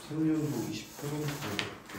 3년도 28번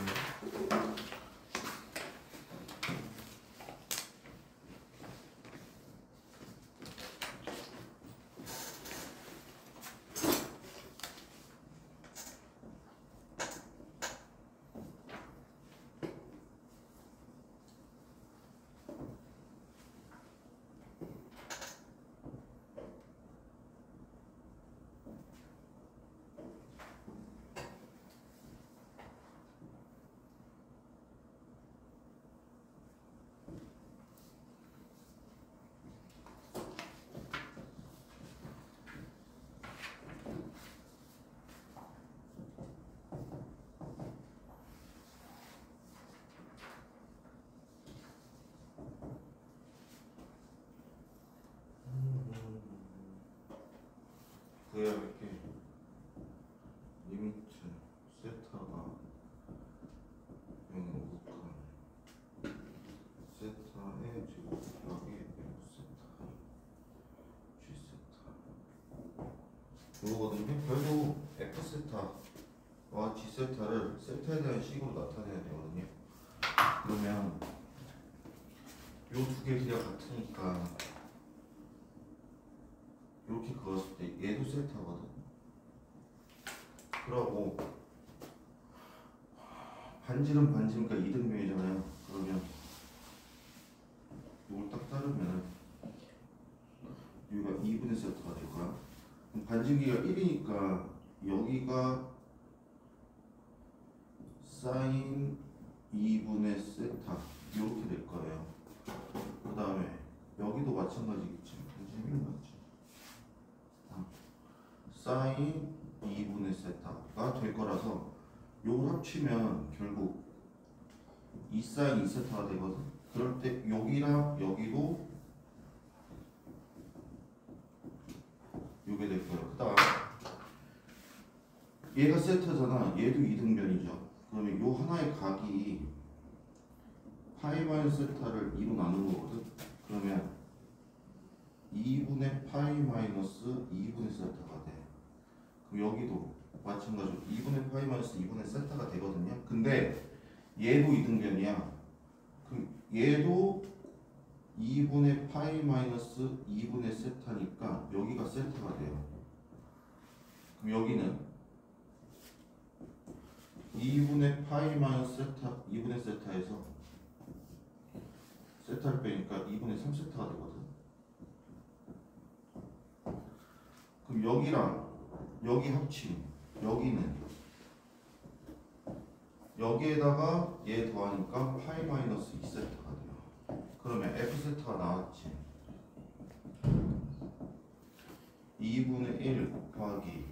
그래야 이렇게 리미트 세타가 0.5칸 세타의 제곱 곱하기 F세타 G세타 이거거든요. 결국 F세타와 G세타를 세타에 대한 식으로 나타내야 되거든요. 그러면 요 두 개 그냥 같으니까 이렇게 그었을 때 얘도 세타거든. 그러고 반지름 반지니까 이등변이잖아요. 그러면 이걸 딱 따르면 여기가 2분의 세타가 될 거야. 반지기가 1이니까 여기가 사인 2분의 세타 이렇게 될 거예요. 그 다음에 여기도 마찬가지겠지. 반지름 1 맞지? 사인 2분의 세타가 될 거라서 요걸 합치면 결국 2 사인 2 세타가 되거든. 그럴 때 여기랑 여기도 요게 될 거예요. 그 다음 얘가 세타잖아. 얘도 이등변이죠. 그러면 요 하나의 각이 파이 마이너스 세타를 2로 나누는 거거든. 그러면 2분의 파이 마이너스 2분의 세타가 돼. 그럼 여기도 마찬가지로 2분의 파이 마이너스 2분의 세타가 되거든요. 근데 얘도 이등변이야. 그럼 얘도 2분의 파이 마이너스 2분의 세타니까 여기가 세타가 돼요. 그럼 여기는 2분의 파이 마이너스 세타 2분의 세타에서 세타를 빼니까 2분의 3세타가 되거든. 그럼 여기랑 여기 합치면 여기는 여기에다가 얘 더하니까 파이 마이너스 2세타가 돼요. 그러면 F세타가 나왔지. 2분의 1 곱하기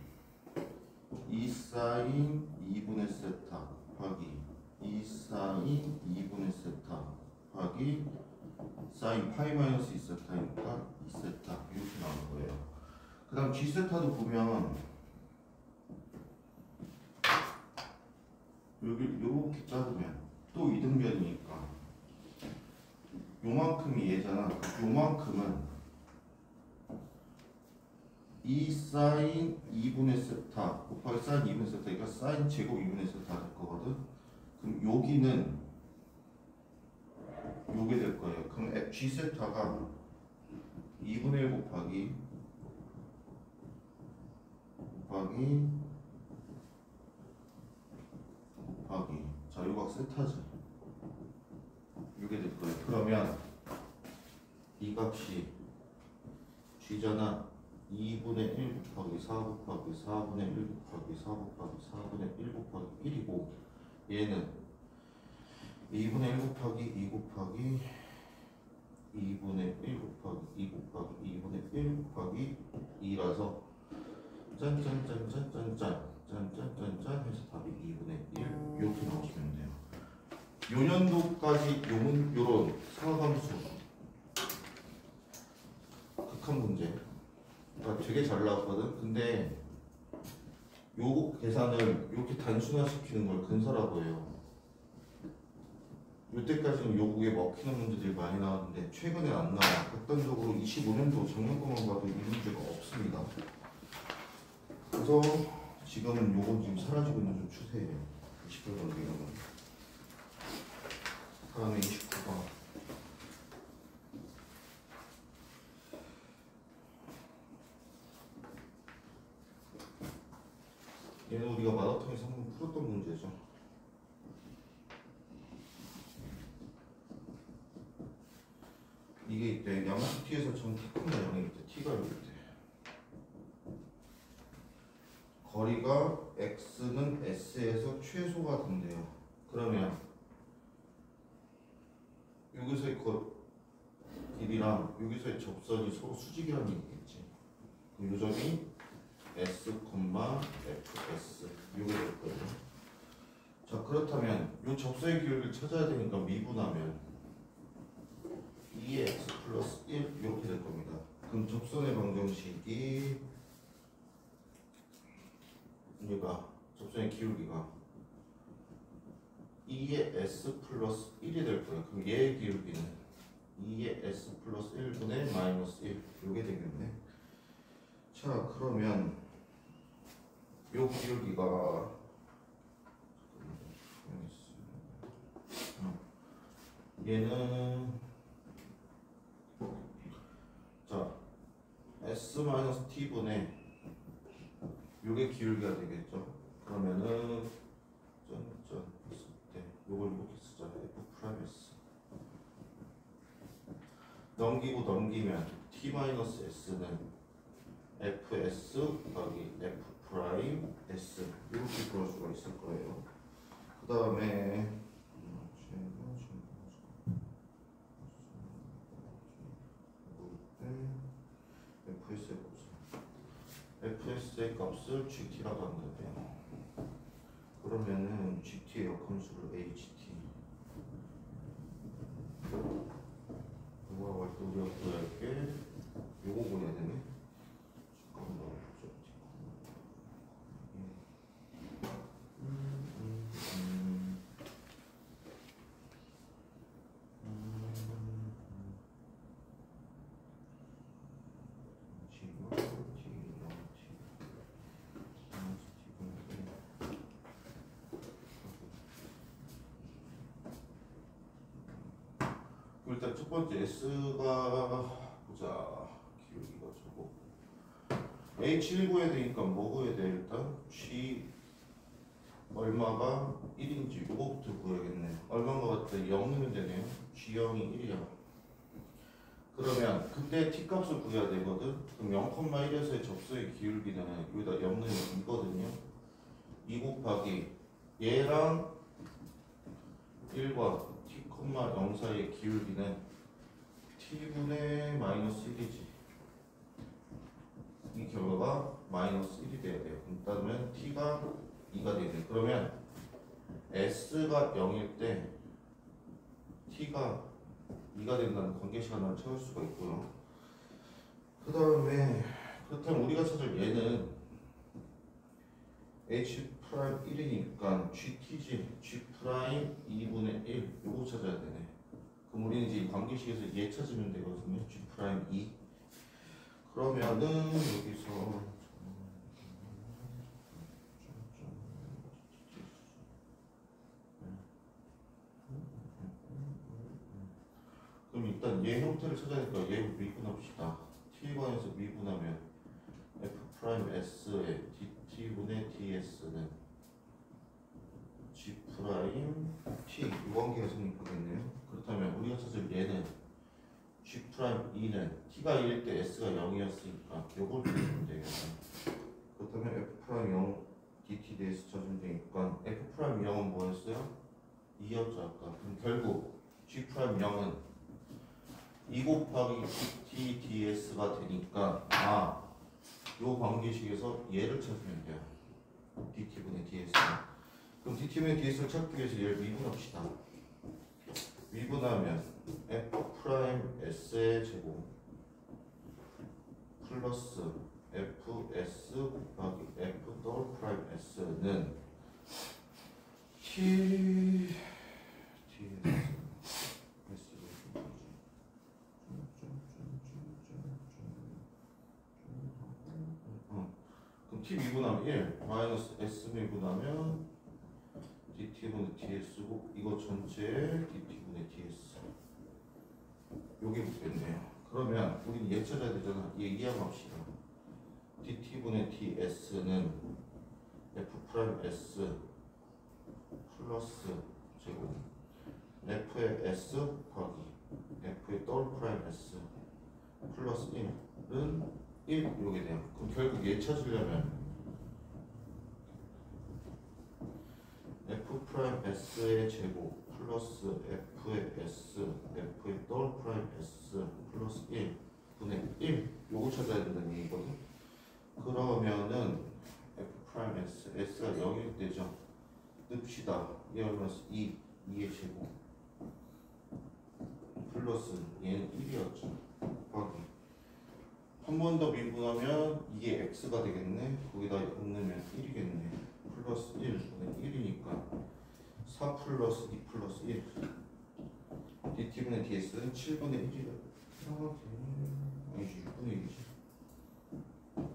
2 사인 2분의 세타 곱하기 2 사인 2분의 세타 곱하기 사인 파이 마이너스 2세타니까 2세타 이렇게 나오는 거예요. 그 다음 G세타도 보면 여기 이렇게 자르면 또 이등변이니까 요만큼이 얘잖아. 요만큼은 2 사인 2분의 세타 곱하기 사인 2분의 세타니까 사인 제곱 2분의 세타 될 거거든. 그럼 여기는 요게 될 거예요. 그럼 G세타가 2분의 1 곱하기 자 요각 세타지. 요게 될 거예요. 그러면 이 값이 G잖아. 2분의 1 곱하기 4 곱하기 4분의 1 곱하기 4 곱하기 4분의 1 곱하기 1이고 얘는 2분의 1 곱하기 2 곱하기 2분의 1 곱하기 2 곱하기 2분의 1 곱하기 2라서 짠짠짠짠짠짠 짠짠짠짠 해서 답이 2분의 1 이렇게 나오시면 돼요. 요 년도까지 요런 상하함수 극한 문제 되게 잘 나왔거든. 근데 요 계산을 이렇게 단순화시키는 걸 근사라고 해요. 이때까지는 요국에 먹히는 문제들이 많이 나왔는데 최근에 안 나와. 극단적으로 25년도 작년 것만 봐도 이 문제가 없습니다. 그래서 지금은 요건 지금 사라지고 있는 좀 추세예요. 20별 넘기는 건. 다음에 29번. 얘는 우리가 마라톤에서 한번 풀었던 문제죠. 이게 이때 양수 t에서 전 t가 0이 있대. t가 여기 있대. 거리가 x는 s에서 최소가 된대요. 그러면 여기서의 길이랑 여기서의 접선이 서로 수직이라는 얘기겠지. 그럼 요 점이 s, fs 요게 될 거예요. 자, 그렇다면 요 접선의 기울기를 찾아야 되니까 미분하면 2x 플러스 1 이렇게 될 겁니다. 그럼 접선의 방정식이 얘가 접선의 기울기가 2의 s 플러스 1이 될 거예요. 그럼 얘의 기울기는 2의 s 플러스 1분의 마이너스 1 요게 되겠네. 자, 그러면 요 기울기가 얘는 자 s-t분의 요게 기울기가 되겠죠. 그러면은 짠짠 했을 때 요걸 이렇게 쓰자. f'(s) 넘기면 t-s는 fs 곱하기 f'(s) 이렇게 구할 수가 있을 거예요. 그 다음에 fs의 값을 gt라고 한다고요. 그러면은 gt의 역함수를 ht 이거하고 할 때 우리가 구할 게 요거 보내야 되네. 잠깐만 일단 첫 번째 S가 보자. 기울기가 저거 H1 구해야 되니까 뭐 구해야 돼? 일단 G 얼마가 1인지 이거부터 구해야겠네. 얼마가 같아? 0 넣으면 되네요. G0이 1이야. 그러면 그때 t 값을 구해야 되거든. 그럼 0,1에서의 접수의 기울기는 여기다 0 넣으면 2거든요. 2 곱하기 얘랑 1과 t,0 사이의 기울기는 t분의 마이너스 1이지. 이 결과가 마이너스 1이 돼야 돼요. 그러면 t가 2가 되네. 그러면 s가 0일 때 t가 2가 된다는 관계시간을 찾을 수가 있고요. 그 다음에 그렇다면 우리가 찾을 얘는 h'1이니까 gt지. g'2분의 1 요거 찾아야 되네. 그럼 우리는 이제 이 관계식에서 얘 찾으면 되거든요. g'2 그러면은 여기서 그럼 일단 얘 형태를 찾아야 되니까 얘 미분합시다. t에 관해서 미분하면 f's의 dt분의 ds는 g' t 이 관계가 성립하겠네요. 그렇다면 우리가 찾을 얘는 g'2는 t가 1일 때 s가 0이었으니까 요걸 찾으면 되겠다. 그렇다면 f'0 dt ds 찾으면 되니까 f'0은 뭐였어요? 2였죠 아까. 그럼 결국 g'0은 2 곱하기 dt ds가 되니까 요 관계식에서 얘를 찾으면 돼요. dt분의 ds. 그럼 dt분의 ds를 찾기 위해서 얘를 미분합시다. 미분하면 f's의 제곱 플러스 fs 곱하기 f's는 t ds 그럼 t 미분하면 1 마이너스 마이너스 S 미분하면 dt분의 ds고 이거 전체에 dt분의 ds 요게 묻겠네요. 그러면 우린 얘 찾아야 되잖아. 얘 이해합시다. dt분의 ds는 f'(s) 플러스 제곱 f의 s 더하기 f의 더블 프라임 s 플러스 1은 1 이렇게 돼요. 그럼 결국 얘 찾으려면 f's의 제곱 플러스 f의 s f의 더블 프라임 s 플러스 1 분의 1 요거 찾아야 된다는 얘기거든. 그러면은 f's s가 0일 때죠. 뜹시다. 얘 얼마였어? 2의 제곱 플러스 얘는 1이었죠. 더하기 한 번 더 미분하면 이게 x가 되겠네. 거기다 0 넣으면 1이겠네. 플러스 1 분의 1이니까 4 플러스 2 플러스 1 dt분의 ds는 7분의 1이라 아니지 6분의 1이지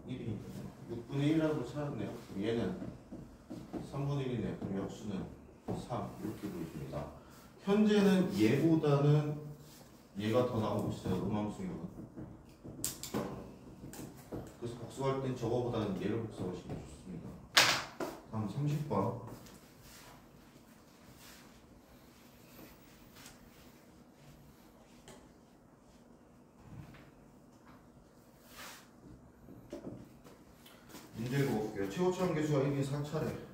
1이니까 6분의 1이라고 찾았네요. 그럼 얘는 3분의 1이네. 그럼 역수는 3 이렇게 보여줍니다. 현재는 얘보다는 얘가 더 나오고 있어요. 음함수가. 그래서 복수할 땐 저거보다는 얘를 복수하시면 좋습니다. 다음 30번. 문제 읽어볼게요. 최고차원 계수가 1인 4차례.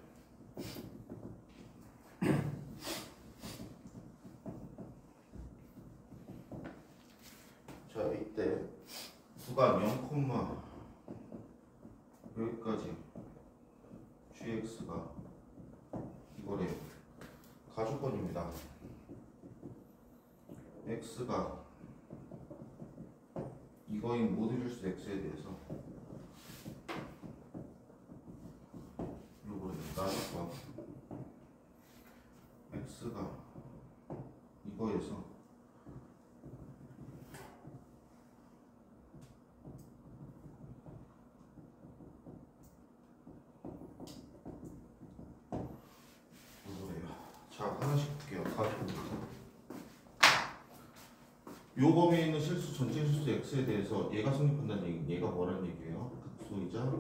자, 이때 구간 0, 여기까지 gx가 이거래요. 가주권입니다. x가 이거인 모든 실수 x에 대해서 요거래요. 나주권 x가 이거에서 자, 하나씩 볼게요. 요 범위에 있는 실수 전체 실수 x에 대해서 얘가 성립한다는 얘기, 얘가 뭐라는 얘기예요? 극소이자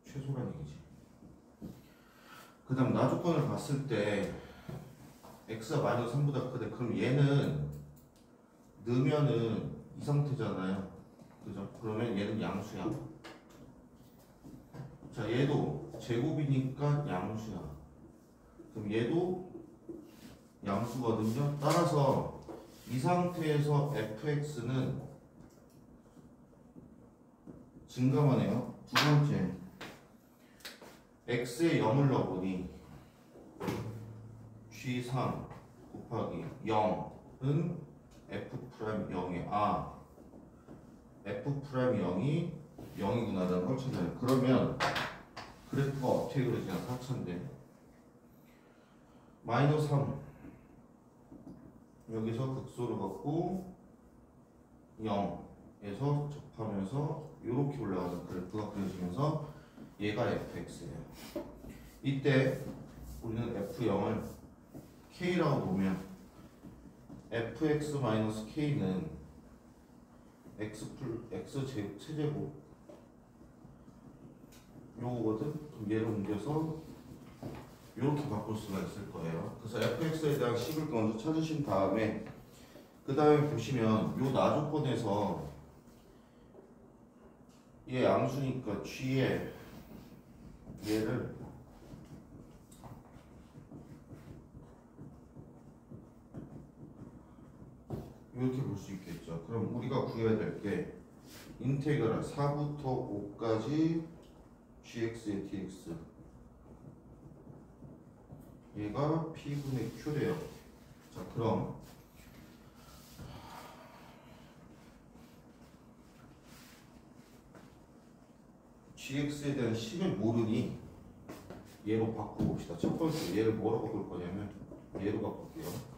최소라는 얘기지. 그 다음 나조건을 봤을 때 x가 마이너스 3보다 크대. 그럼 얘는 넣으면은 이 상태잖아요. 그죠? 그러면 얘는 양수야. 자, 얘도 제곱이니까 양수야. 그럼 얘도 양수거든요. 따라서 이 상태에서 fx는 증가만 해요. 두 번째, x에 0을 넣어보니 g3 곱하기 0은 f'0이 f'0이 0이구나 라는 걸 찾아요. 그러면 그래프가 어떻게 그려지냐? 4차인데 마이너스 3 여기서 극소를 갖고 0에서 접하면서 이렇게 올라가는 그래프가 그려지면서 얘가 fx예요. 이때 우리는 f0을 k라고 보면 fx-k는 x 세제곱 요거거든. 그럼 얘를 옮겨서 이렇게 바꿀 수가 있을 거예요. 그래서 fx에 대한 식을 먼저 찾으신 다음에 그 다음에 보시면 요 나조건에서 얘 양수니까 g에 얘를 이렇게 볼 수 있겠죠. 그럼 우리가 구해야 될 게 인테그랄 4부터 5까지 gx의 dx 얘가 p분의 q래요. 자, 그럼 gx에 대한 식을 모르니 얘로 바꿔봅시다. 첫 번째 얘를 뭐로 바꿀 거냐면 얘로 바꿀게요.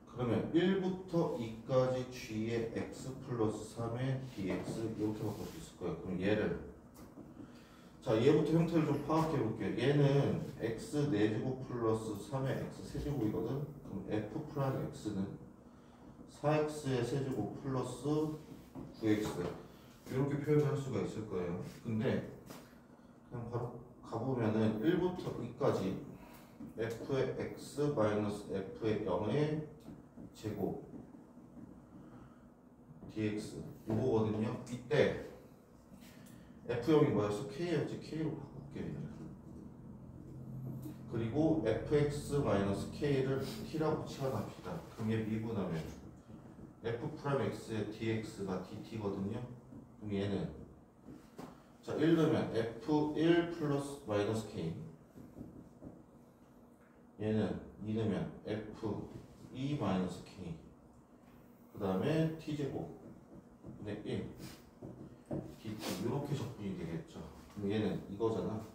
그러면 1부터 2까지 g의 x 플러스 3의 dx 이렇게 바꿀 수 있을 거예요. 그럼 얘를 자, 얘부터 형태를 좀 파악해 볼게요. 얘는 x 4제곱 플러스 3의 x 세제곱이거든. 그럼 f 프라임 x는 4x의 세제곱 플러스 9x 이렇게 표현할 수가 있을 거예요. 근데 그냥 바로 가보면은 1부터 2까지 f의 x 마이너스 f의 0의 제곱 dx 이거거든요. 이때 f0이 뭐였어? k였지. k로 바꿀게. 그리고 fx-k를 t라고 치환합시다. 그럼 얘 미분하면 f'(x의 dx가 dt거든요. 그럼 얘는 자 1 넣으면 f1 플러스 마이너스 k, 얘는 2 넣으면 f2 마이너스 k, 그 다음에 t제곱 분의 1 dt 이렇게 적분이 되겠죠. 그럼 얘는 이거잖아.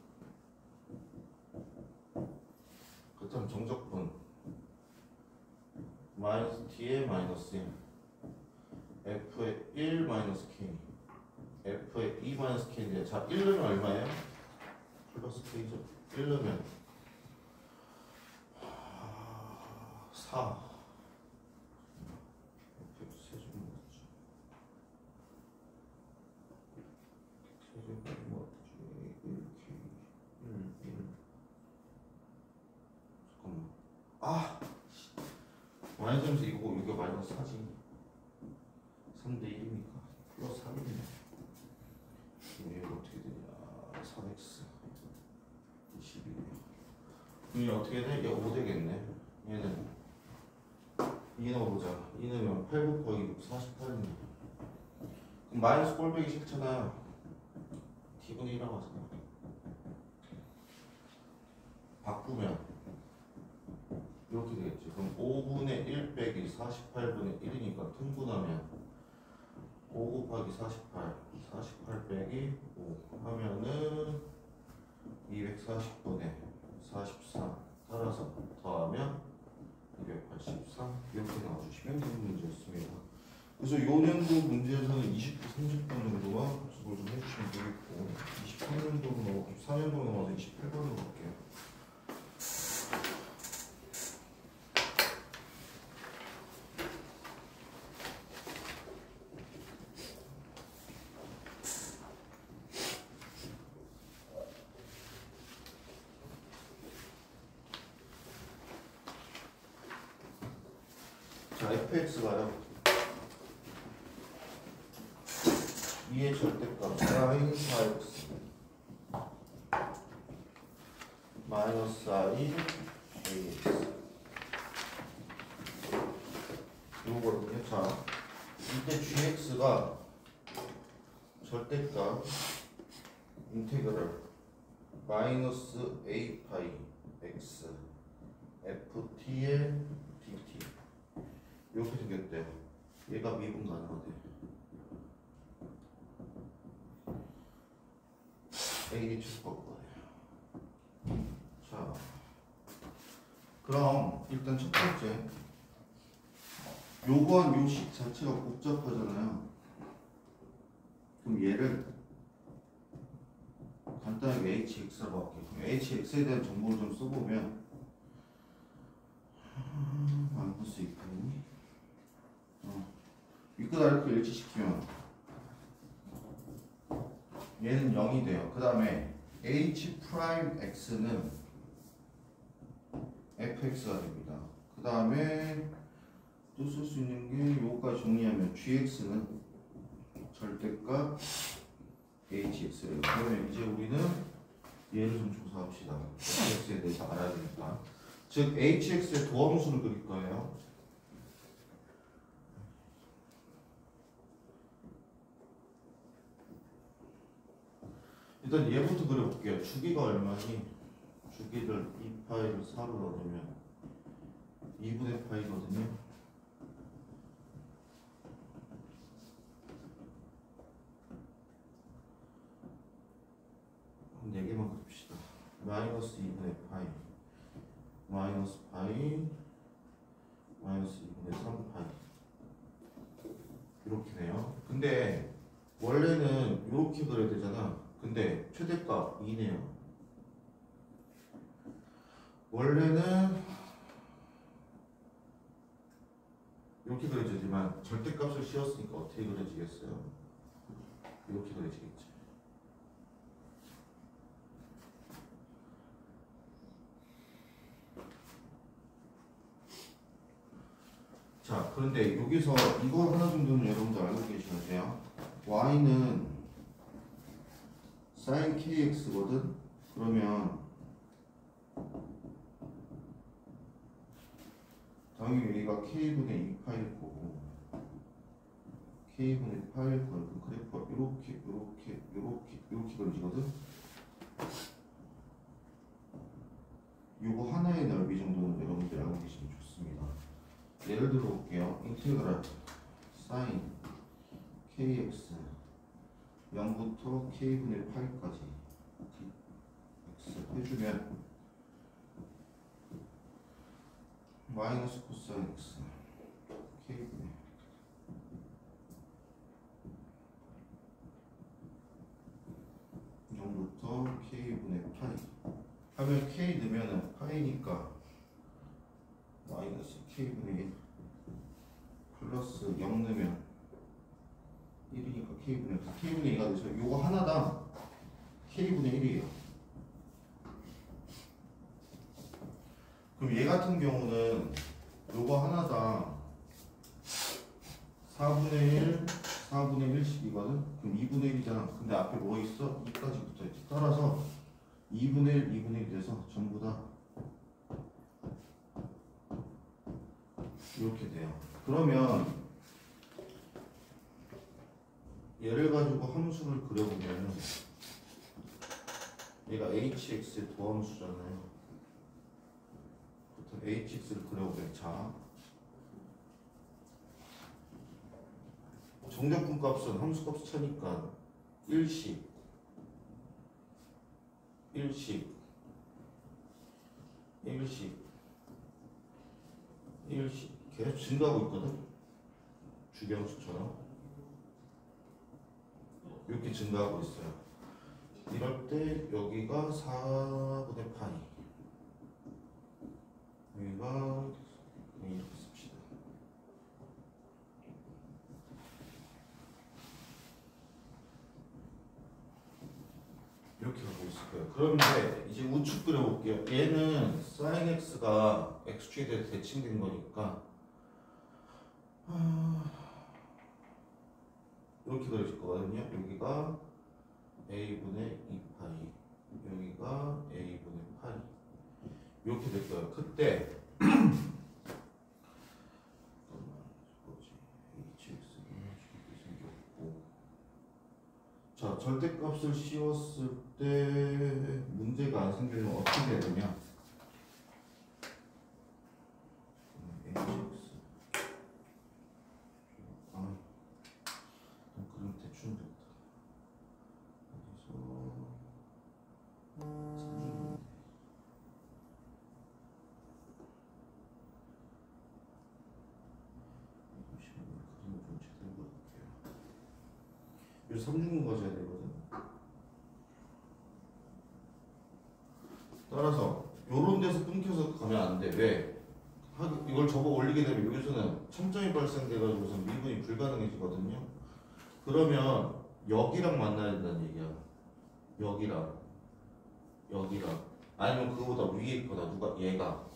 그렇다면 정적분 마이너스 t의 마이너스 1 f의 1 마이너스 k f의 2 마이너스 k인데 자 1 넣으면 얼마예요? 플러스 k죠. 1 넣으면 4 fx 세제곱 맞죠? 세제곱 맞죠? 1k 1 잠깐만 마이너스 이거고 이게 마이너스 4지. 3대 1이니까 플러스 3이네. 얘가 어떻게 되냐? 3x 22. 그럼 얘 어떻게 돼? 얘 5 되겠네. 얘는 2 넣어보자. 2 넣으면 8 곱하기 6 48이네. 그럼 마이너스 꼴배기 싫잖아. t분의 1하고 하잖아. 바꾸면 이렇게 되겠지. 그럼 5분의 1 빼기 48분의 1이니까 통분하면 5 곱하기 48 빼기 5 하면은 240분의 43 따라서 더하면 283 이렇게 나와주시면 되는 문제였습니다. 그래서 요 년도 문제에서는 20분, 30분 정도만 복습을 좀 해주시면 되겠고 23년도로 넘어 24년도로 넘어서 28번으로 갈게요. 자, fx가요 2의 절대값 sin 4x 마이너스 i ax 이거거든요. 자, 이때 gx가 절대값 인테그럴 마이너스 a 파이 x ft의 dt 이렇게 생겼대요. 얘가 미분 가능하대. a 축법 거예요. 자, 그럼 일단 첫 번째 요구한 요식 자체가 복잡하잖아요. 그럼 얘를 간단하게 hx라고 할게요. 그럼 hx에 대한 정보를 좀 써보면 마이너스 2파이 위끝 아래끝 일치시키면 얘는 0이 돼요. 그 다음에 h'x는 fx가 됩니다. 그 다음에 또 쓸 수 있는 게 요거까지 정리하면 gx는 절대값 hx래요. 그러면 이제 우리는 얘를 좀 조사합시다. hx에 대해서 알아야 되니까. 즉 hx의 도함수를 그릴 거예요. 일단 얘부터 그려볼게요. 주기가 얼마니? 주기를 2파이를 4로 넣으면 2분의 파이거든요. 그럼 4개만 그립시다. 마이너스 2분의 파이 마이너스 파이 마이너스 2분의 3파이 이렇게 돼요. 근데 원래는 이렇게 그려야 되잖아. 근데 최대값 2네요. 원래는 이렇게 그려지지만 절대값을 씌웠으니까 어떻게 그려지겠어요? 이렇게 그려지겠지. 자, 그런데 여기서 이거 하나 정도는 여러분들 알고 계셔야 돼요. y는 sin kx거든? 그러면 당연히 여기가 k분의 2파일 거고 k분의 파일 거고 그 그래프가 이렇게 그려지거든? 요거 하나의 넓이 정도는 여러분들이 알고 계시면 좋습니다. 예를 들어 볼게요. 인테그랄 sin kx 0부터 k분의 8까지 x 해주면 마이너스 코사인 x k분의 0부터 k분의 8 하면 k 넣으면 파이니까 마이너스 k분의 1 플러스 0 넣으면 1이니까 k분의 2 k분의 2가 되죠. 요거 하나당 k분의 1이에요. 그럼 얘 같은 경우는 요거 하나당 4분의 1, 4분의 1씩이거든? 그럼 2분의 1이잖아. 근데 앞에 뭐 있어? 2까지 붙어있지. 따라서 2분의 1, 2분의 1이 돼서 전부 다 이렇게 돼요. 그러면 얘를 가지고 함수를 그려보면 얘가 hx의 도함수잖아요. 그렇다면 hx를 그려보면 자 정적분 값은 함수값 차니까 1씩 계속 증가하고 있거든? 주경수처럼 이렇게 증가하고 있어요. 이럴 때 여기가 4분의 파이 여기가 이렇게 씁시다. 이렇게 하고 있을 거예요. 그런데 이제 우측 그려볼게요. 얘는 sin x가 x축에 대해서 대칭된 거니까 이렇게 그려질 거거든요. 여기가 a분의 2파이 여기가 a분의 파이 이렇게 될 거예요. 그때 자, 절대값을 씌웠을 때 문제가 안 생기면 어떻게 해야 되냐? 그럼 대충 됐다. 그래서 3중분 가져야 되거든. 따라서 요런 데서 끊겨서 가면 안 돼. 왜? 이걸 접어 올리게 되면 여기서는 참점이 발생돼가지고서 미분이 불가능해지거든요. 그러면 여기랑 만나야 된다는 얘기야. 여기랑 아니면 그거보다 위에 있거나 누가 얘가.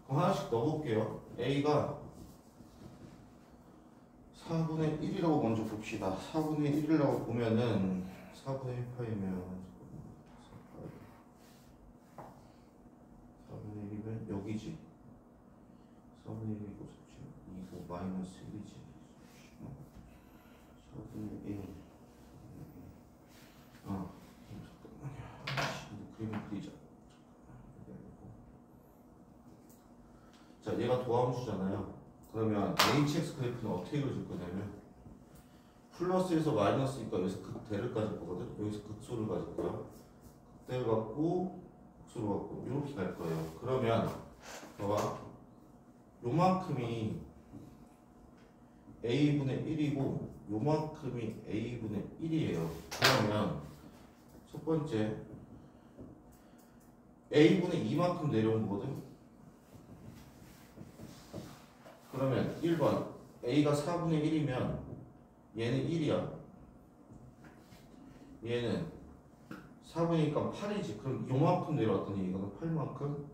그럼 하나씩 넣어볼게요. A가 4분의 1이라고 먼저 봅시다. 4분의 1이라고 보면은 4분의 1파이면 4분의 1이면 여기지. 4분의 1이고 2고 마이너스 1이지. 4분의 1 잠깐만요. 그림을 그리자. 자, 얘가 도함수잖아요. 그러면 hx 그래프는 어떻게 그려질 거냐면 플러스에서 마이너스니까 여기서 극대를 가질 거거든. 여기서 극소를 가질 거야. 극대를 갖고 극소를 갖고 이렇게 갈 거예요. 그러면 봐봐, 요만큼이 a분의 1이고 요만큼이 a분의 1이에요. 그러면 첫 번째 a분의 2만큼 내려온 거거든. 그러면 1번 a가 4분의 1이면 얘는 1이야. 얘는 4분이니까 8이지. 그럼 요만큼 내려왔더니 이거는 8만큼.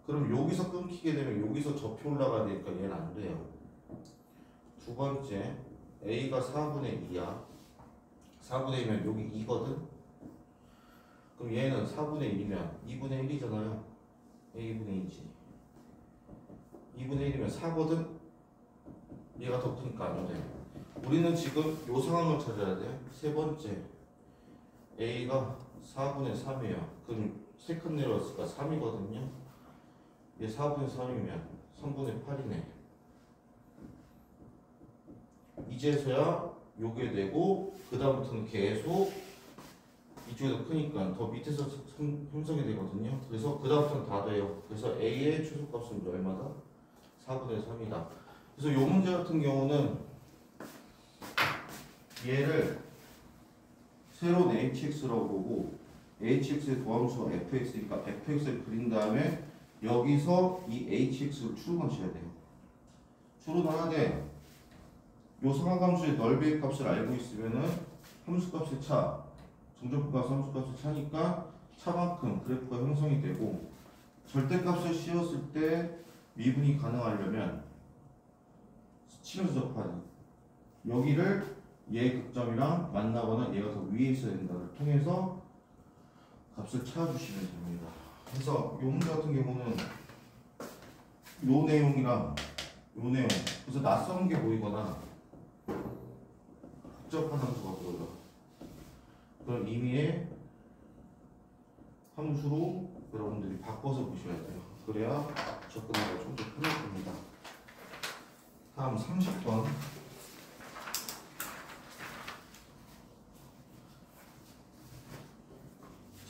그럼 여기서 끊기게 되면 여기서 접혀 올라가야 되니까 얘는 안 돼요. 두 번째 a가 4분의 2야. 4분의 2면 여기 2거든. 그럼 얘는 4분의 1이면 2분의 1이잖아요. a분의 2지. 2분의 1이면 4거든. 얘가 더 크니까 안 돼. 우리는 지금 요 상황을 찾아야 돼. 세 번째 a가 4분의 3이에요. 그럼 3칸 내려왔으니까 3이거든요. 얘 4분의 3이면 3분의 8이네. 이제서야 요게 되고 그 다음부터는 계속 이쪽에서 크니까 더 밑에서 형성이 되거든요. 그래서 그 다음부터는 다 돼요. 그래서 a의 최소값은 얼마다? 4분의 3이다. 그래서 요 문제 같은 경우는 얘를 새로운 hx라고 보고 hx의 도함수가 fx니까 fx를 그린 다음에 여기서 이 hx를 추론하셔야 돼요. 추론하되 요 상하함수의 넓이의 값을 알고 있으면은 함수값의 차, 정적분과 함수값의 차니까 차만큼 그래프가 형성이 되고 절대값을 씌웠을 때 미분이 가능하려면 치면서 접하는 여기를 얘 극점이랑 만나거나 얘가 더 위에 있어야 된다를 통해서 값을 찾아주시면 됩니다. 그래서 요 문제 같은 경우는 요 내용이랑 요 내용 그래서 낯선 게 보이거나 복잡한 함수가 보여요. 그런 의미의 함수로 여러분들이 바꿔서 보셔야 돼요. 그래야 접근하기가 좀 더 편할 겁니다. 다음 30번.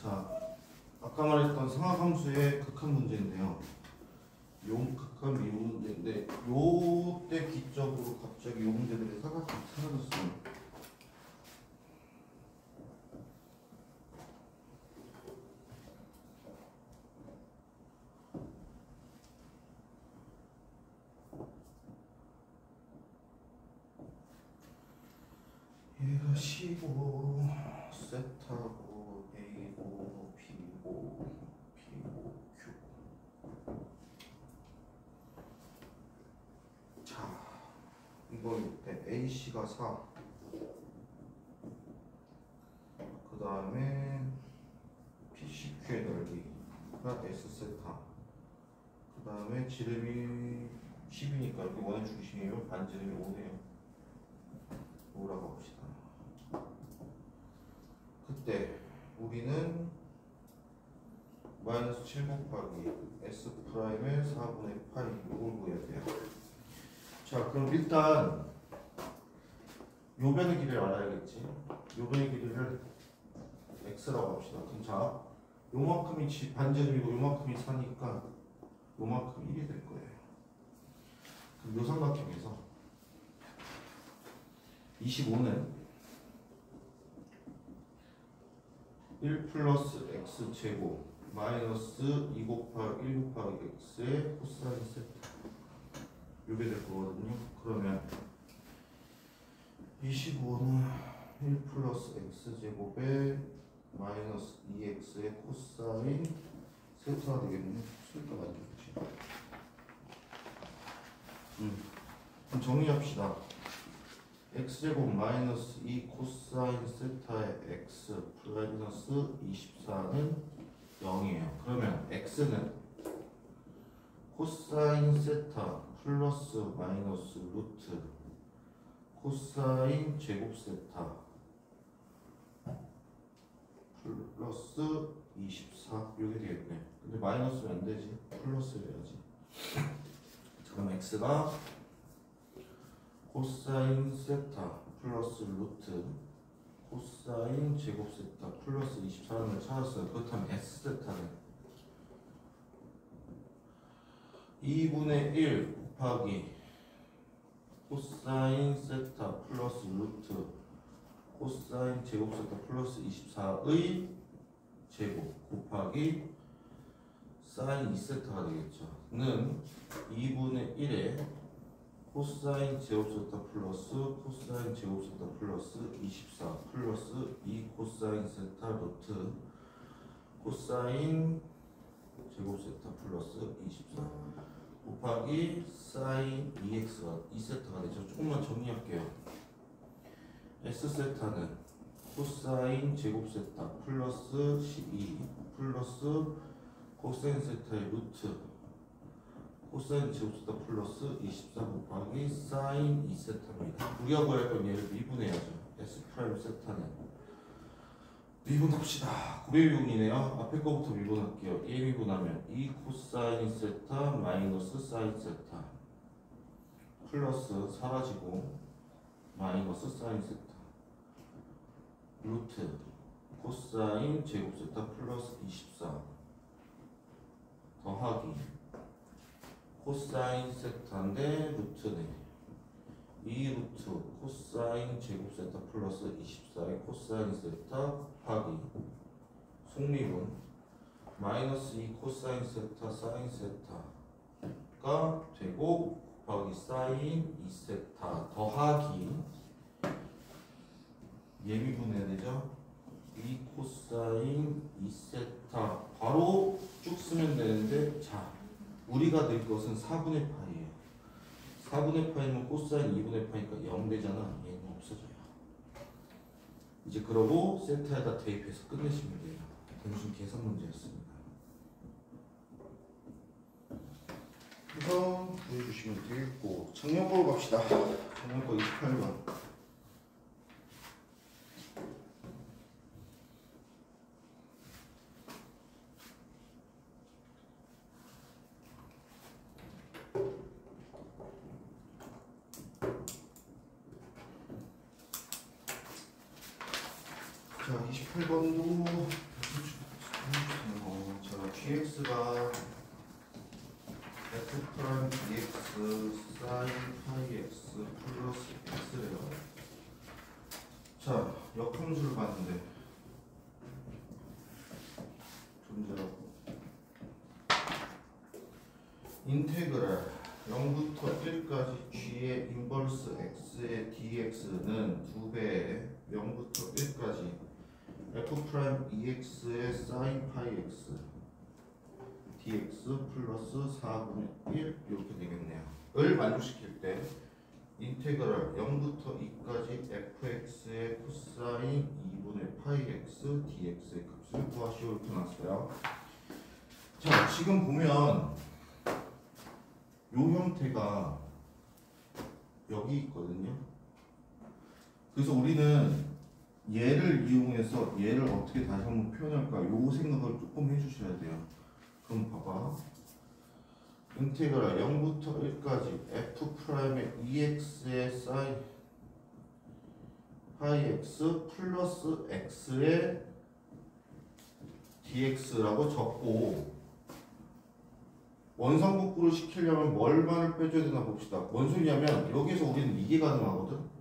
자, 아까 말했던 상하함수의 극한 문제인데요. 요 극한 미분 문제인데 요때 기적으로 갑자기 요 문제들이 사라졌어요. 얘가 C고 세타고 A고 B고 B고 Q. 자, 이거 이때 AC가 4. 그 다음에 PCQ의 넓이가 S세타. 그 다음에 지름이 10이니까 여기 원의 중심이면 반지름이 5네요. 5라고 봅시다. 그때 우리는 마이너스 7 곱하기 S 프라임의 4분의 파이 이걸 구해야 돼요. 자, 그럼 일단 요변의 길이를 알아야겠지. 요변의 길이를 x라고 합시다. 그럼 자, 요만큼이 반지름이고 요만큼이 4니까 요만큼 1이 될 거예요. 그럼 요 삼각형에서 25는 1 플러스 x 제곱 마이너스 2 곱하기 1 곱하기 x의 코사인 세타 요게 될 거거든요. 그러면 25는 1 플러스 x 제곱에 마이너스 2x의 코사인 세타가 되겠네. 쓸까 말까. 그럼 정리합시다. x제곱 마이너스 2 코사인 세타의 x 플러스 24는 0이에요. 그러면 x는 코사인 세타 플러스 마이너스 루트 코사인 제곱 세타 플러스 24 이게 되겠네. 근데 마이너스는 안 되지. 플러스를 해야지. 그럼 x가 코사인 세타 플러스 루트 코사인 제곱 세타 플러스 24라는 걸 찾았어요. 그렇다면 S 세타는 2분의 1 곱하기 코사인 세타 플러스 루트 코사인 제곱 세타 플러스 24의 제곱 곱하기 사인 2세타가 되겠죠. 는 2분의 1에 코사인 제곱 세타 플러스 코사인 제곱 세타 플러스 24 플러스 2 코사인 세타 루트 코사인 제곱 세타 플러스 24 곱하기 사인 2x가 2세타가 되죠. 조금만 정리할게요. S세타는 코사인 제곱 세타 플러스 12 플러스 코사인 세타의 루트 코사인 제곱 세타 플러스 24 곱하기 사인 2세타입니다. 우리가 구할 건 얘를 미분해야죠. S 프라임 세타는 미분합시다. 960이네요. 앞에 거부터 미분할게요. 1 미분하면 2 코사인 세타 마이너스 사인 세타 플러스 사라지고 마이너스 사인 세타 루트 코사인 제곱 세타 플러스 24 더하기 코사인 세타인데 루트네 2 루트 코사인 제곱 세타 플러스 24의 코사인 세타 곱하기 속미분 마이너스 2 코사인 세타 사인 세타가 되고 곱하기 사인 2세타 더하기 예미분해야 되죠. 2 코사인 2세타 바로 쭉 쓰면 되는데 자 우리가 낼 것은 4분의 파이예요. 4분의 파이면 코사인 2분의 파이니까 0 되잖아. 얘는 없어져요. 이제 그러고 세타에다 대입해서 끝내시면 돼요. 단순 계산 문제였습니다. 그래서 구해주시면 되겠고 작년 거로 갑시다. 작년 거 28번. 자, 28번도 자, gx가 f 프라임 dx 사인 파이 x 플러스 x래요. 자, 역함수를 봤는데 존재하고 인테그랄 0부터 1까지 g의 인버스 x의 dx는 2배의 0부터 1까지 f'2x의 sin 파이 x dx 플러스 4분의 1 이렇게 되겠네요. 을 만족시킬 때 인테그랄 0부터 2까지 fx의 코사인 2분의 파이 x dx의 값을 구하시오 이렇게 나왔어요. 자 지금 보면 요 형태가 여기 있거든요. 그래서 우리는 얘를 이용해서 얘를 어떻게 다시 한번 표현할까 요 생각을 조금 해주셔야 돼요. 그럼 봐봐. 인테그랄 0부터 1까지 f'의 2x의 사인 파이 x 플러스 x의 dx라고 적고 원상복구를 시키려면 뭘만을 빼줘야 되나 봅시다. 뭔 소리냐면 여기서 우리는 이게 가능하거든.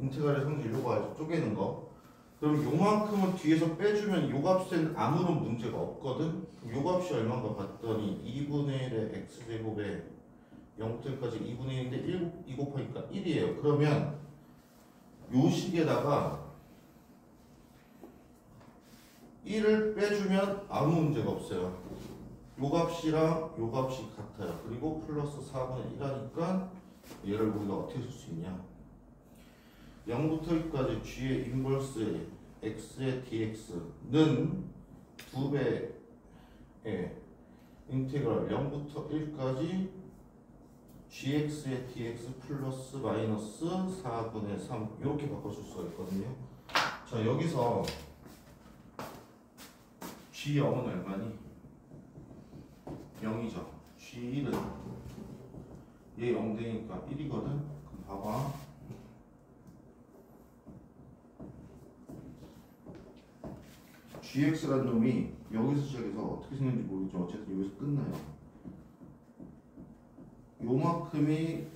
인테그랄의 성질 요거 알죠? 쪼개는 거. 그럼 요만큼은 뒤에서 빼주면 요 값에는 아무런 문제가 없거든. 요 값이 얼마인가 봤더니 2분의 1의 x제곱에 0부터 1까지 2분의 1인데 2 곱하니까 1이에요. 그러면 요 식에다가 1을 빼주면 아무 문제가 없어요. 요 값이랑 요 값이 같아요. 그리고 플러스 4분의 1 하니까 얘를 우리가 어떻게 쓸 수 있냐. 0부터 1까지 g의 인버스 x의 dx는 2배의 인테그랄 0부터 1까지 gx의 dx 플러스 마이너스 4분의 3 이렇게 바꿔줄 수가 있거든요. 자 여기서 g0은 얼마니? 0이죠. g1은 얘 0되니까 1이거든. 그럼 봐봐. gx라는 놈이 여기서 시작해서 어떻게 생겼는지 모르겠지만 어쨌든 여기서 끝나요. 요만큼이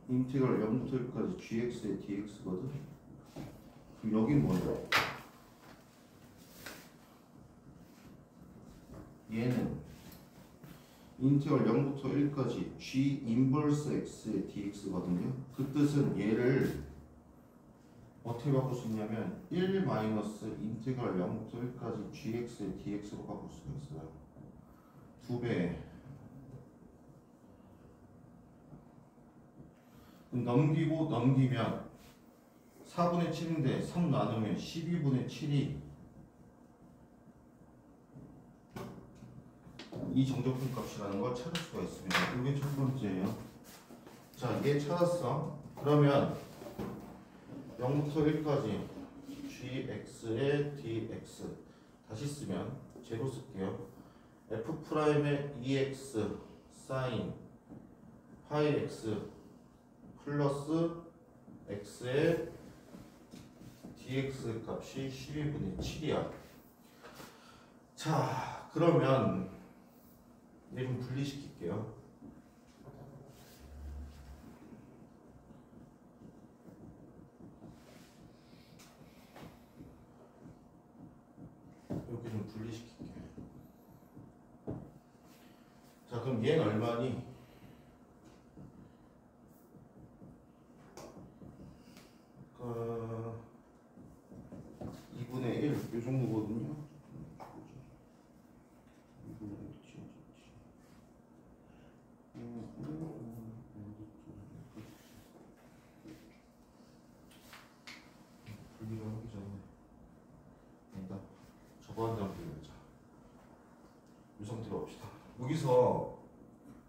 인테그랄 0부터 1까지 gx의 dx거든. 그럼 여긴 뭐예요? 얘는 인테그랄 0부터 1까지 g 인버스 x의 dx거든요. 그 뜻은 얘를 어떻게 바꿀 수 있냐면 1 마이너스 인테그랄 0부터 1까지 gx의 dx로 바꿀 수가 있어요. 2배. 넘기고 넘기면 4분의 7인데 3 나누면 12분의 7이 이 정적분 값이라는 걸 찾을 수가 있습니다. 이게 첫 번째예요. 자, 얘 찾았어. 그러면 0부터 1까지 gx의 dx 다시 쓰면 제로 쓸게요. f'의 2x 사인 파이 x 플러스 x의 dx 값이 12분의 7이야. 자, 그러면 얘 좀 분리시킬게요. 이렇게 좀 분리시킬게요. 자, 그럼 얘는 얼마니? 그 2분의 1, 이 정도거든요. 2분의 1 분리를 하기 전에 아니다. 저거 한 장 분리하자. 이 상태로 합시다. 여기서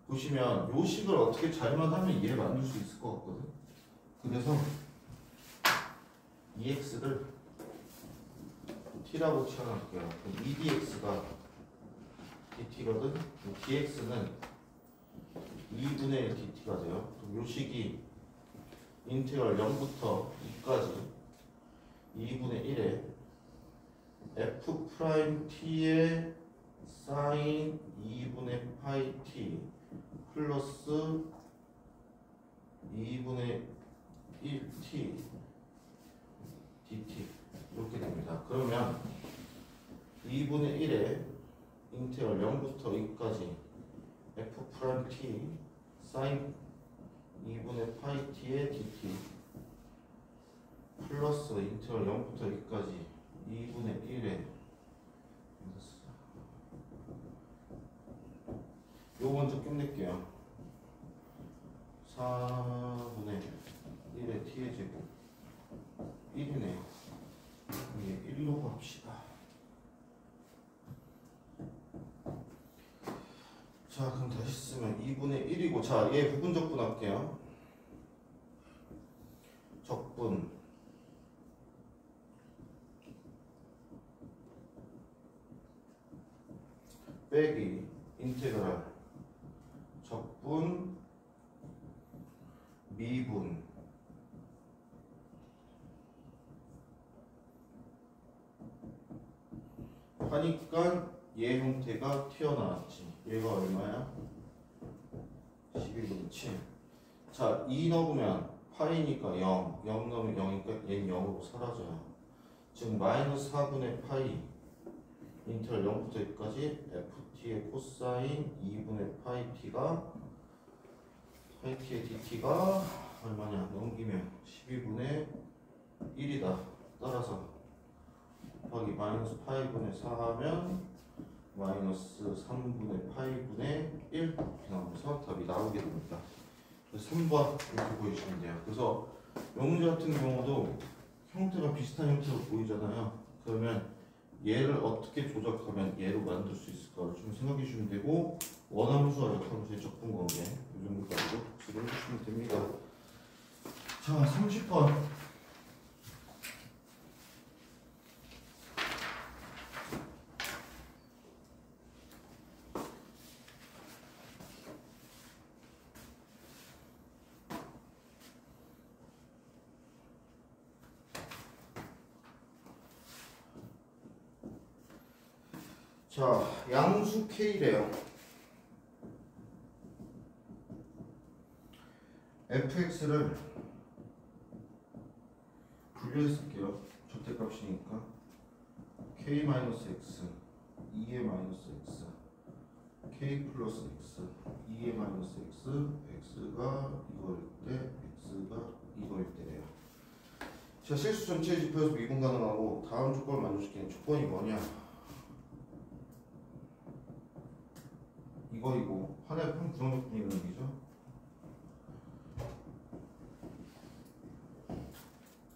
보시면 요 식을 어떻게 잘만 하면 얘를 만들 수 있을 것 같거든. 그래서 EX를 T라고 치환할게요. EDX가 DT거든. DX는 2분의 1 DT가 돼요. 그럼 요 식이 인테그랄 0부터 2까지 2분의 1에 F 프라임 T의 사인 2분의 파이 T 플러스 2분의 1T dt 이렇게 됩니다. 그러면 2분의 1에 인테그랄 0부터 2까지 f 프라임 t 사인 2분의 파이 t의 dt 플러스 인테그랄 0부터 2까지 2분의 1에 요거 먼저 끝낼게요. 4분의 1의 t의 제곱 1이네요. 예, 1로 갑시다. 자, 그럼 다시 쓰면 2분의 1이고, 자, 얘 부분 적분할게요. 적분 빼기 인테그랄 적분 미분 하니까 얘 형태가 튀어나왔지. 얘가 얼마야? 12분의 7. 자, 2 넣으면 파이니까 0, 0 넣으면 0이니까 얘는 0으로 사라져요. 즉 마이너스 4분의 파이 인테그랄 0부터 2까지 ft의 코사인 2분의 파이 t가 파이 t의 dt가 얼마냐? 넘기면 12분의 1이다. 따라서 곱하기 마이너스 파이분의 4 하면 마이너스 3분의 파이분의 1 이렇게 나오면서 답이 나오게 됩니다. 그래서 3번 이렇게 보여주시면 돼요. 그래서 이 문제 같은 경우도 형태가 비슷한 형태로 보이잖아요. 그러면 얘를 어떻게 조작하면 얘로 만들 수 있을까를 좀 생각해 주시면 되고, 원함수와 역함수의 적분 관계 이 정도까지도 복습을 해주시면 됩니다. 자, 30번. 자, 양수 K래요. fx를 분류했을게요. 절대값이니까 k-x 2의 마이너스 x k 플러스 x 2의 마이너스 x x가 이거일 때 x가 이거일 때래요. 자, 실수 전체의 지표에서 미분 가능하고 다음 조건을 만족시키는 조건이 뭐냐? 이거이고 하나의 한 구성력분이 있는 얘기죠.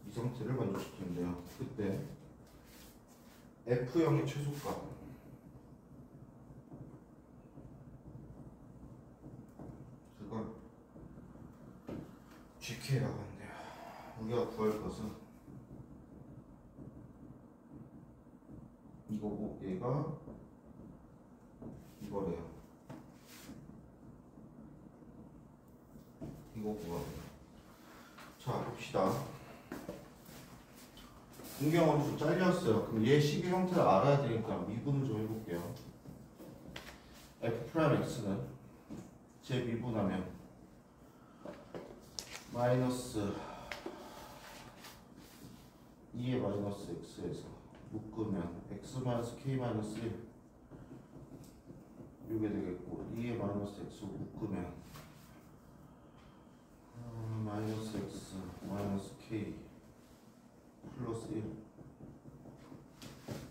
이 상태를 만족시키는데요. 그때 F형의 최소값 그걸 GK라고 한대요. 우리가 구할 것은 이거고 얘가 이거래요. 이거 구하래요. 자, 봅시다. 공경원이 좀 잘렸어요. 그럼 얘 식의 형태를 알아야 되니까 미분을 좀 해볼게요. f'x는 제 미분하면 마이너스 2의 마이너스 x에서 묶으면 x 마이너스 k 마이너스 1 이게 되겠고 2의 마이너스 x 묶으면 마이너스 x 마이너스 k 플러스 1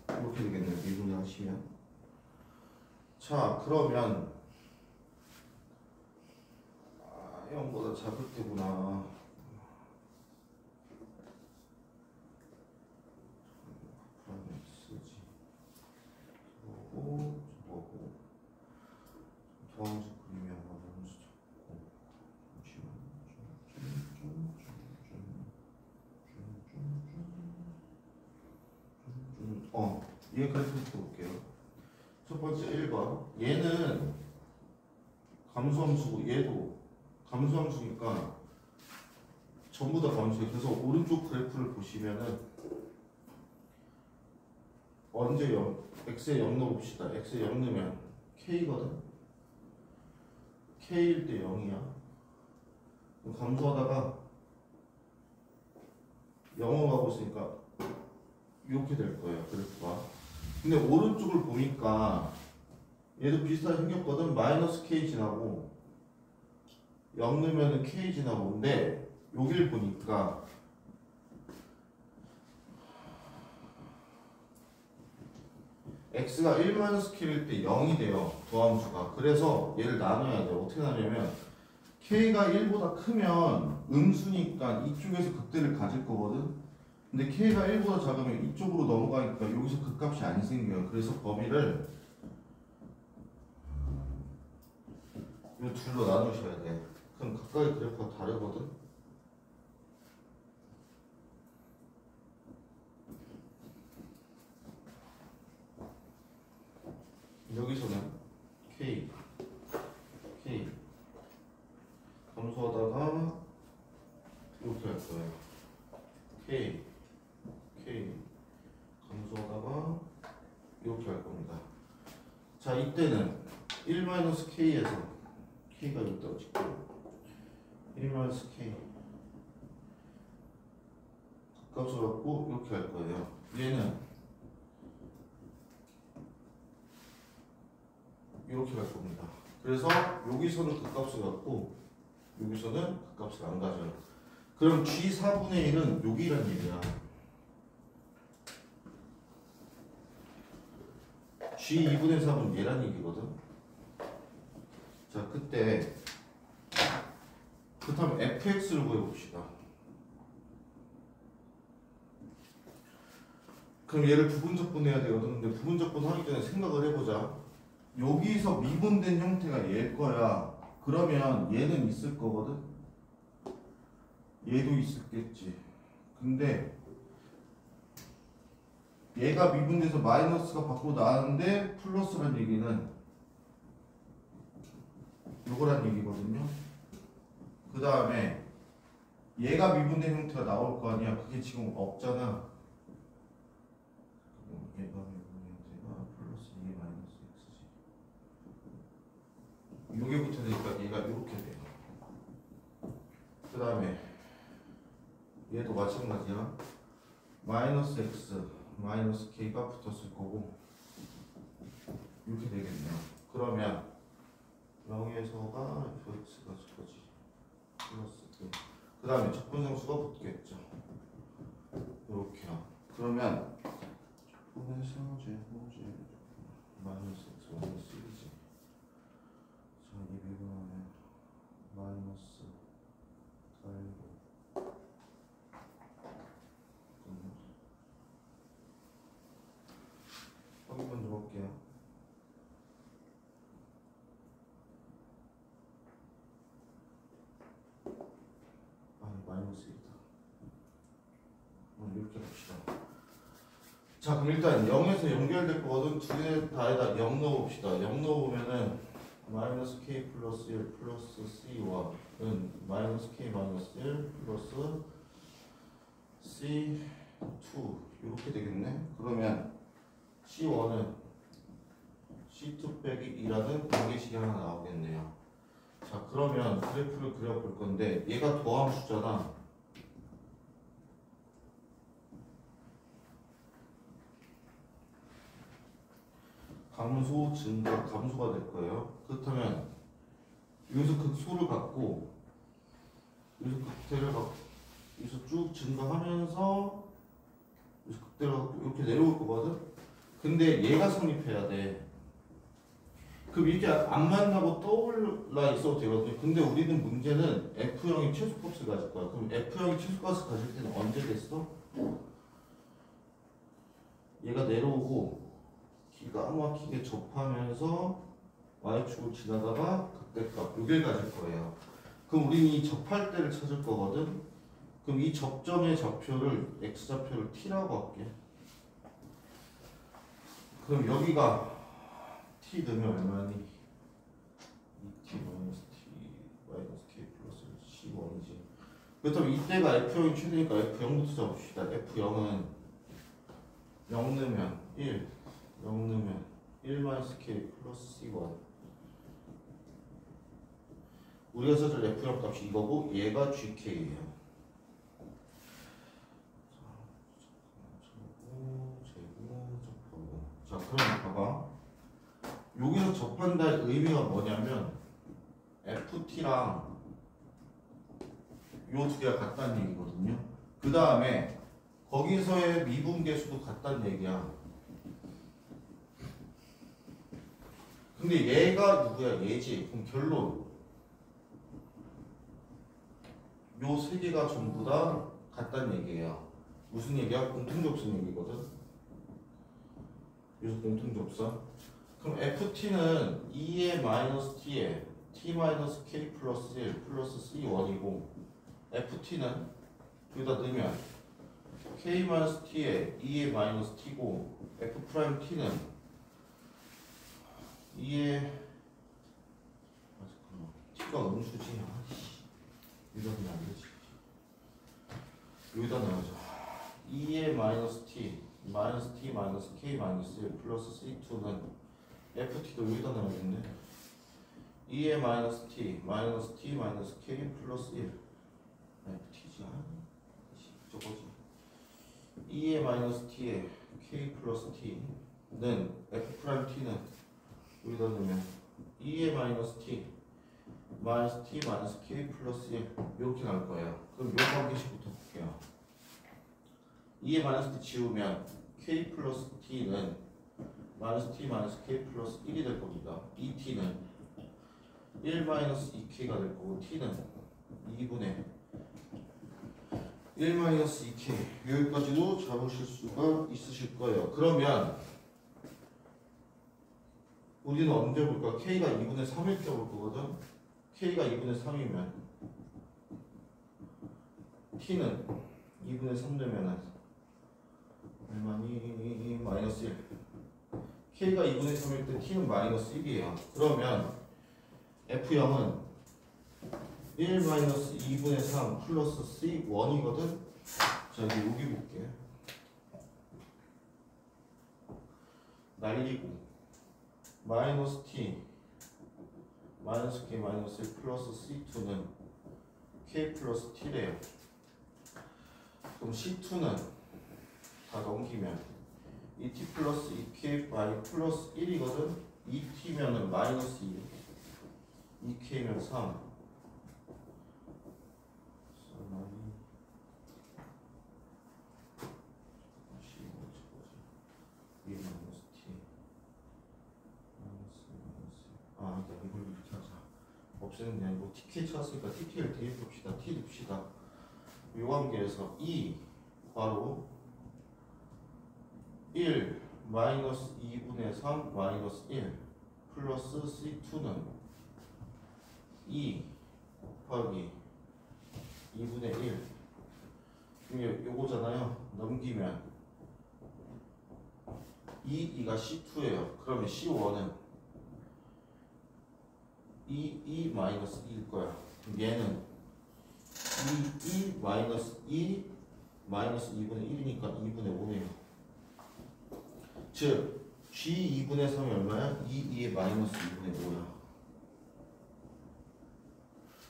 이렇게 되겠네요. 미분을 하시면. 자, 그러면 0보다 작을 때구나. x지 저거고 저거고 더함수 그리면 더함수 적고 여기까지 볼게요. 첫 번째 1번. 얘는 감소함수고 얘도 감소함수니까 전부 다 감소해요. 그래서 오른쪽 그래프를 보시면은 언제 0, x에 0 넣어봅시다. x에 0 넣으면 k거든. k일 때 0이야. 감소하다가 0으로 가고 있으니까 이렇게 될 거예요. 그래프가. 근데 오른쪽을 보니까 얘도 비슷하게 생겼거든. 마이너스 k 지나고 0 넣으면 k 지나고. 근데 여기를 보니까 x가 1-k일 때 0이 돼요. 도함수가. 그래서 얘를 나눠야 돼요. 어떻게 나누냐면 k가 1보다 크면 음수니까 이쪽에서 극대를 가질 거거든. 근데 k가 1보다 작으면 이쪽으로 넘어가니까 여기서 극값이 안 생겨요. 그래서 범위를 이 둘로 나누셔야 돼. 그럼 각각의 그래프가 다르거든. 여기서는 k 감소하다가 이렇게 할 거예요. k 감소하다가 이렇게 할 겁니다. 자, 이때는 1-k에서 k가 여기다가 찍고 1-k 값을 갖고 이렇게 할 거예요. 얘는 이렇게 갈 겁니다. 그래서 여기서는 그 값을 갖고 여기서는 그 값을 안 가져요. 그럼 G4분의 1은 여기란 얘기야. G2분의 3은 얘란 얘기거든. 자, 그때 그렇다면 fx를 구해봅시다. 그럼 얘를 부분적분해야 되거든. 근데 부분적분 하기 전에 생각을 해보자. 여기서 미분된 형태가 얘일 거야. 그러면 얘는 있을 거거든. 얘도 있었겠지. 근데 얘가 미분돼서 마이너스가 밖으로 나왔는데 플러스란 얘기는 요거란 얘기거든요. 그 다음에 얘가 미분된 형태가 나올 거 아니야. 그게 지금 없잖아. 얘가 미분된 형태가 플러스 2 마이너스 요게 붙어니까 얘가 이렇게 돼요. 그 다음에 얘도 마찬가지야. 마이너스 x 마이너스 k가 붙었을 거고 이렇게 되겠네요. 그러면 0에서가 fx가 저거지 플러스 그 다음에 적분상수가 붙겠죠. 이렇게요. 그러면 적분해서 제곱 마이너스 x 마이너스 1이지. 자, 200은 마이너스 달고 확인 먼저 볼게요. 아니 마이너스 1이다. 이렇게 합시다. 자, 그럼 일단 0에서 연결될 거거든. 두 개 다에다 0 넣어봅시다. 0 넣어보면은 마이너스 k 플러스 1 플러스 c1은 마이너스 k 마이너스 1 플러스 c2 이렇게 되겠네. 그러면 c1은 c2 빼기 2라는 관계식이 하나 나오겠네요. 자, 그러면 그래프를 그려볼 건데 얘가 도함수잖아. 감소, 증가, 감소가 될 거예요. 그렇다면 여기서 극소를 갖고 여기서 극대를 갖고 여기서 쭉 증가하면서 여기서 극대를 갖고 이렇게 내려올 거거든. 근데 얘가 성립해야 돼. 그럼 이렇게 안 만나고 떠올라 있어도 되거든요. 근데 우리는 문제는 F형이 최소값을 가질 거야. 그럼 F형이 최소값을 가질 때는 언제 됐어? 얘가 내려오고 기가 막히게 접하면서 y축을 지나다가 극대값 요게 가질 거예요. 그럼 우리는 이 접할 때를 찾을 거거든. 그럼 이 접점의 좌표를 x좌표를 t라고 할게. 그럼 여기가 t 넣으면 얼마니? 2t 마이너스 t 마이너스 k 플러스 c1이지. 그렇다면 이때가 F형이 최대니까 F0부터 잡읍시다. F0은 0 넣으면 1 0 넣으면 1 마이너스 k 플러스 c1. 우리가 찾을 F0 값이 이거고 얘가 gk예요. 자, 그럼 봐봐. 여기서 접한다의 의미가 뭐냐면 FT랑 요 두 개가 같다는 얘기거든요. 그 다음에 거기서의 미분계수도 같다는 얘기야. 근데 얘가 누구야? 얘지. 그럼 결론 요 세 개가 전부 다 같다는 얘기예요. 무슨 얘기야? 공통접선 얘기거든. 여기서 공통접선. 그럼 FT는 2의 마이너스 t에 t 마이너스 k 플러스 1 플러스 c1이고 FT는 여기다 넣으면 k 마이너스 t에 2의 마이너스 t고 f 프라임 t는 2의 t가 음수지. 여기다 넣으면 안 되지. 여기다 넣어줘. 2의 마이너스 t 마이너스 t 마이너스 k 마이너스 1 플러스 c2는 ft도 여기다 넣어야겠네. 2의 마이너스 t 마이너스 t 마이너스 k 플러스 1 ft지. 저거지. 2의 마이너스 t에 k 플러스 t는 f 프라임 t는 여기다 넣으면 2의 마이너스 t 마이너스 t 마이너스 k 플러스 1 이렇게 나올 거예요. 그럼 요 관계식부터 볼게요. 2의 마이너스 t 지우면 k 플러스 t는 마이너스 t 마이너스 k 플러스 1이 될 겁니다. 이 t는 1 마이너스 2k가 될 거고 t는 2분의 1 마이너스 2k 여기까지도 잡으실 수가 있으실 거예요. 그러면 우리는 언제 볼까? k가 2분의 3일 때 볼 거거든. k가 2분의 3이면 t는 2분의 3 되면은 얼마니? 마이너스 1. k가 2분의 3일 때 t는 마이너스 1이에요. 그러면 F0은 1 마이너스 2분의 3 플러스 C1이거든. 자, 여기 볼게. 날리고 마이너스 T 마이너스 k 마이너스 1 플러스 c2는 k 플러스 t래요. 그럼 c2는 다 넘기면 2t 플러스 2k y 플러스 1이거든. 2t면은 마이너스 2, 2k면 3. 이걸 이렇게 하자. 없애는 게 아니고 tk 찾았으니까 tk를 대입합시다. t 둡시다. 요 관계에서 2 바로 1 마이너스 2분의 3 마이너스 1 플러스 c2는 2 곱하기 2분의 1 이게 요거잖아요. 넘기면 2가 c2예요. 그러면 c1은 2 마이너스 2일 거야. 그럼 얘는 2 마이너스 2 마이너스 2분의 1이니까 2분의 5네요. 즉 g 2분의 3이 얼마야? 2의 마이너스 2분의 5야.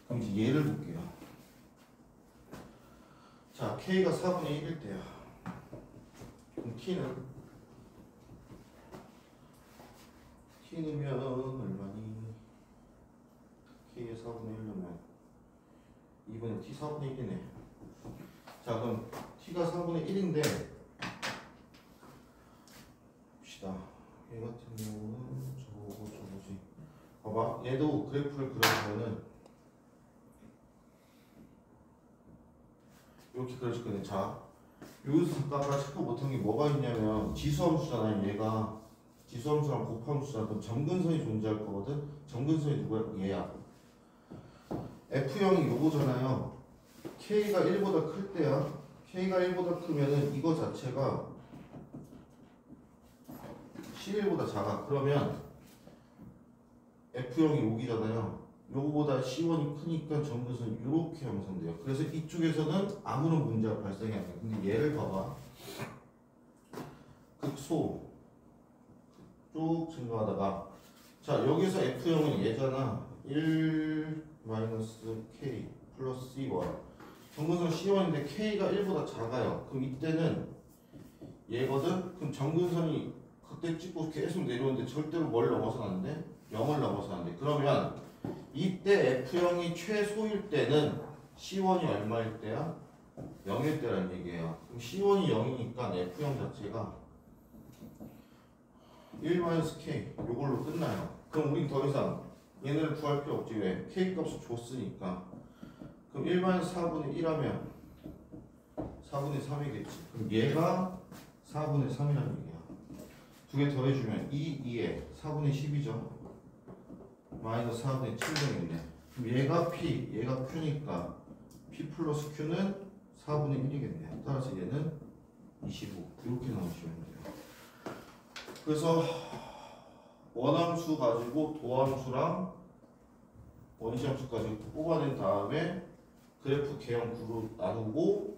그럼 이제 얘를 볼게요. 자, k가 4분의 1일 때야. 그럼 t는 얼마니? k의 4분의 1이면 2분의 t 4분의 1이네. 자, 그럼 t가 4분의 1인데 봅시다. 얘 같은 경우는 저거지. 봐봐. 얘도 그래프를 그려보면은 이렇게 그려질 거네. 자, 여기서 아까 체크 못한 게 뭐가 있냐면 지수함수잖아요. 얘가 지수함수랑 곱함수잖아. 그럼 점근선이 존재할 거거든. 점근선이 누구야? 얘야. F형이 요거잖아요. K가 1보다 클 때야. K가 1보다 크면은 이거 자체가 C1보다 작아. 그러면 F형이 여기잖아요. 요거보다 C1이 크니까 점근선이 이렇게 형성돼요. 그래서 이쪽에서는 아무런 문제가 발생이 안 돼요. 근데 얘를 봐봐. 극소 쭉 증가하다가 자, 여기서 F형은 얘잖아. 1 마이너스 K 플러스 C1 점근선 C1인데 K가 1보다 작아요. 그럼 이때는 얘거든? 그럼 점근선이 그때 찍고 계속 내려오는데 절대로 뭘 넘어서는 안 돼? 0을 넘어서는 안 돼. 그러면 이때 F형이 최소일 때는 C1이 얼마일 때야? 0일 때라는 얘기예요. 그럼 C1이 0이니까 F형 자체가 1-K 요걸로 끝나요. 그럼 우린 더 이상 얘네를 구할 필요 없지. 왜? K 값을 줬으니까. 그럼 1-4분의 1하면 4분의 3이겠지. 그럼 얘가 4분의 3이라는 얘기야. 두 개 더해주면 2에 4분의 10이죠. 마이너스 4분의 7되겠네. 그럼 얘가 P, 얘가 Q니까 P 플러스 Q는 4분의 1이겠네. 따라서 얘는 25. 이렇게 나오시면 돼요. 그래서 원함수 가지고 도함수랑 원시함수 가지고 뽑아낸 다음에 그래프 개형 구로 나누고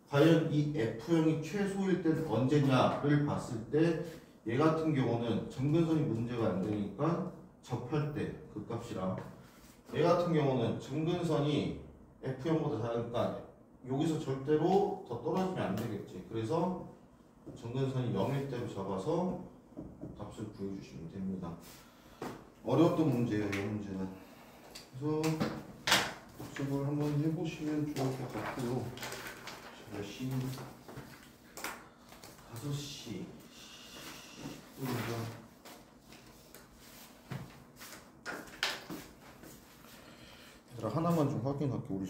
과연 이 F형이 최소일 때는 언제냐를 봤을 때 얘 같은 경우는 점근선이 문제가 안 되니까 접할 때 그 값이랑 얘 같은 경우는 점근선이 F형보다 작으니까 여기서 절대로 더 떨어지면 안 되겠지. 그래서 점근선이 0일 때로 잡아서 값을 구해주시면 됩니다. 어려웠던 문제예요, 이 문제는. 그래서 복습을 한번 해보시면 좋을 것 같고요. 몇 시? 5시. 얘들아, 하나만 좀 확인할게. 우리